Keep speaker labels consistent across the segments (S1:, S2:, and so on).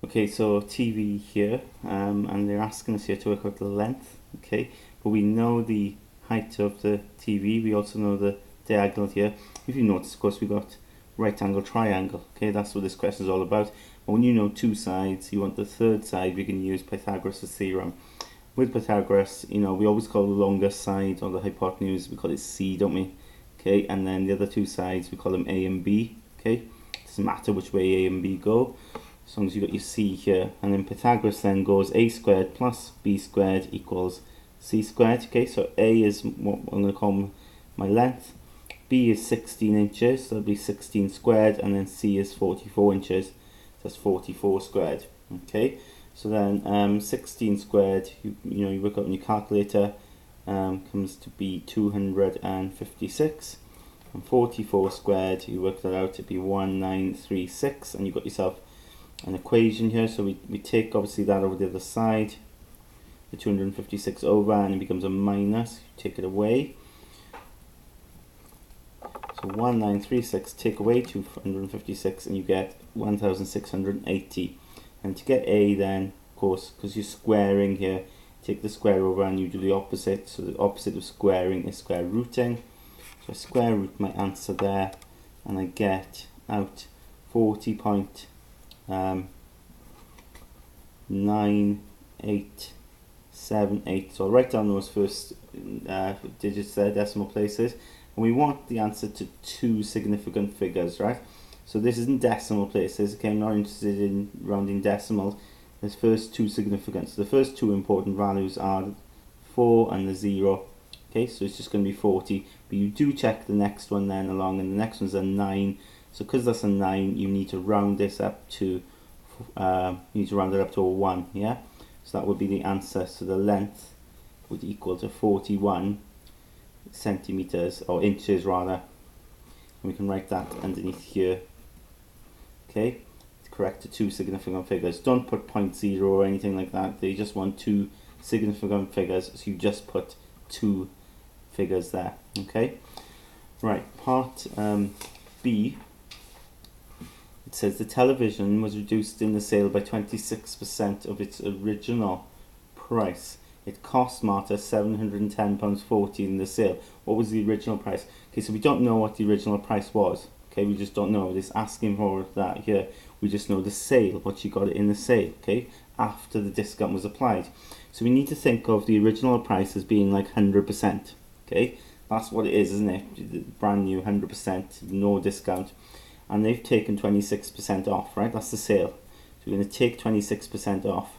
S1: Okay, so TV here, and they're asking us here to work out the length, okay, but we know the height of the TV, we also know the diagonal here. If you notice, of course, we got right angle triangle, okay, that's what this question is all about. But when you know two sides, you want the third side, we can use Pythagoras Theorem. With Pythagoras, you know, we always call the longest side, or the hypotenuse, we call it C, don't we? Okay, and then the other two sides, we call them A and B, okay? It doesn't matter which way A and B go, as long as you've got your C here. And then Pythagoras then goes A squared plus B squared equals C squared, okay? So A is what I'm going to call my length, B is 16 inches, so that'll be 16 squared, and then C is 44 inches, so that's 44 squared, okay? So then 16 squared, you work out on your calculator, comes to be 256, and 44 squared, you work that out to be 1936, and you've got yourself an equation here. So we take obviously that over the other side, the 256 over, and it becomes a minus, you take it away. So 1936, take away 256, and you get 1680. And to get A then, of course, because you're squaring here, take the square over and you do the opposite. So the opposite of squaring is square rooting. So I square root my answer there, and I get out 40.9878. So I'll write down those first digits there, decimal places. And we want the answer to two significant figures, right? So this isn't decimal places, okay, I'm not interested in rounding decimals. There's first two significant. So the first two important values are 4 and the 0. Okay, so it's just going to be 40. But you do check the next one then along, and the next one's a 9. So because that's a 9, you need to round this up to, you need to round it up to a 1, yeah? So that would be the answer. So the length would equal to 41 centimeters, or inches rather. And we can write that underneath here. Okay, to correct the two significant figures. Don't put 0.0 or anything like that. They just want two significant figures, so you just put two figures there. Okay, right, part B. It says the television was reduced in the sale by 26% of its original price. It cost Martha £710.40 in the sale. What was the original price? Okay, so we don't know what the original price was. Okay, we just don't know. It's asking for that here. We just know the sale, what she got it in the sale, okay, after the discount was applied. So we need to think of the original price as being like 100%, okay? That's what it is, isn't it? Brand new, 100%, no discount. And they've taken 26% off, right? That's the sale. So we're going to take 26% off.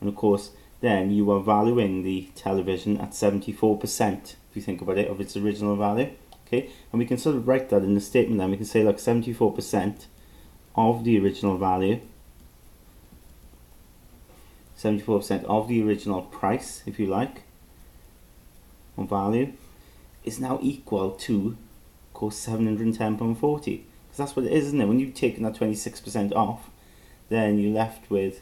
S1: And of course, then you are valuing the television at 74%, if you think about it, of its original value. Okay, and we can sort of write that in the statement then. We can say like 74% of the original value, 74% of the original price, if you like, or value, is now equal to, of course, £710.40. Because that's what it is, isn't it? When you've taken that 26% off, then you're left with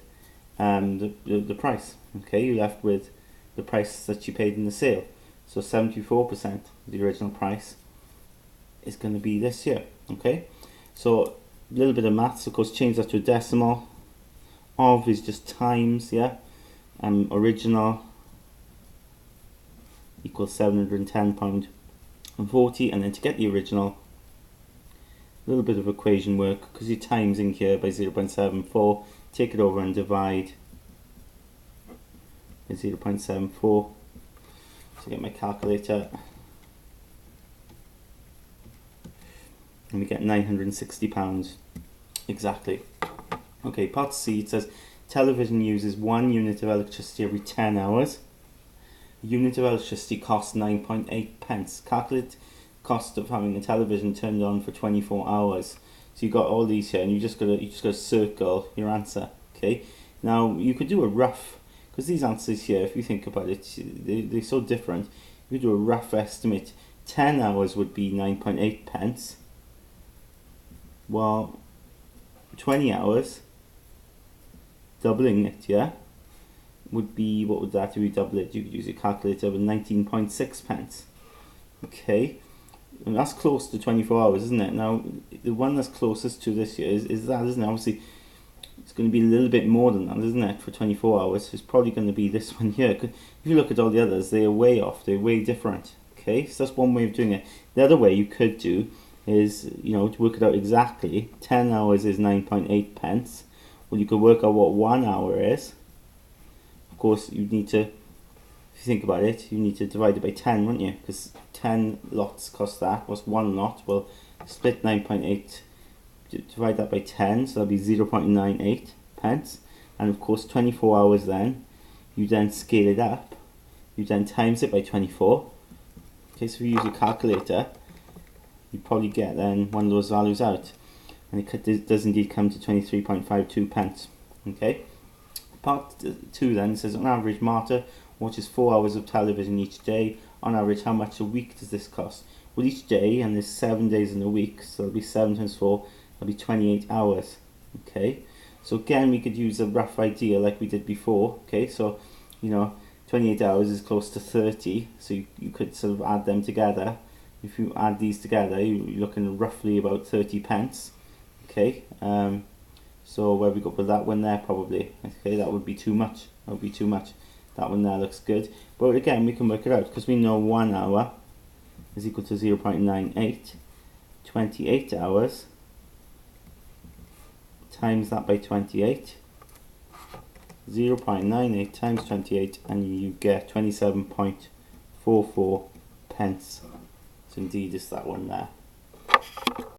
S1: the price. Okay, you're left with the price that you paid in the sale. So 74% of the original price is going to be this here. Okay, so a little bit of maths, of course, change that to a decimal. Of is just times, yeah. Original equals £710.40, and then to get the original, a little bit of equation work, because you're timesing here by 0.74, take it over and divide by 0.74. So get my calculator, and we get £960 exactly. Okay, part C, it says television uses 1 unit of electricity every 10 hours. A unit of electricity costs 9.8 pence. Calculate cost of having a television turned on for 24 hours. So you got all these here, and you just gotta circle your answer. Okay. Now you could do a rough, because these answers here, if you think about it, they're so different. You could do a rough estimate. 10 hours would be 9.8 pence. Well, 20 hours, doubling it, yeah, would be, what would that be, double it? You could use your calculator with 19.6 pence. Okay, and that's close to 24 hours, isn't it? Now, the one that's closest to this here is that, isn't it? Obviously, it's going to be a little bit more than that, isn't it, for 24 hours? So it's probably going to be this one here. If you look at all the others, they are way off, they're way different. Okay, so that's one way of doing it. The other way you could do is, you know, to work it out exactly, 10 hours is 9.8 pence. Well, you could work out what 1 hour is. Of course, you need to, if you think about it, you need to divide it by 10, wouldn't you? Because 10 lots cost that. What's one lot? Well, split 9.8, divide that by 10, so that'll be 0.98 pence. And of course, 24 hours then, you then scale it up. You then times it by 24. Okay, so if you use your calculator, you probably get then one of those values out. And it does indeed come to 23.52 pence. Okay. Part 2 then says, on average, Marta watches 4 hours of television each day. On average, how much a week does this cost? Well, each day, and there's 7 days in a week, so that'll be 7 times 4, that'll be 28 hours. Okay. So again, we could use a rough idea like we did before. Okay, so, you know, 28 hours is close to 30, so you could sort of add them together. If you add these together, you're looking at roughly about 30 pence. Okay, so where we go with that one there, probably. Okay, that would be too much. That would be too much. That one there looks good. But again, we can work it out because we know 1 hour is equal to 0.98. 28 hours times that by 28. 0.98 times 28, and you get 27.44 pence. So indeed, it's that one there.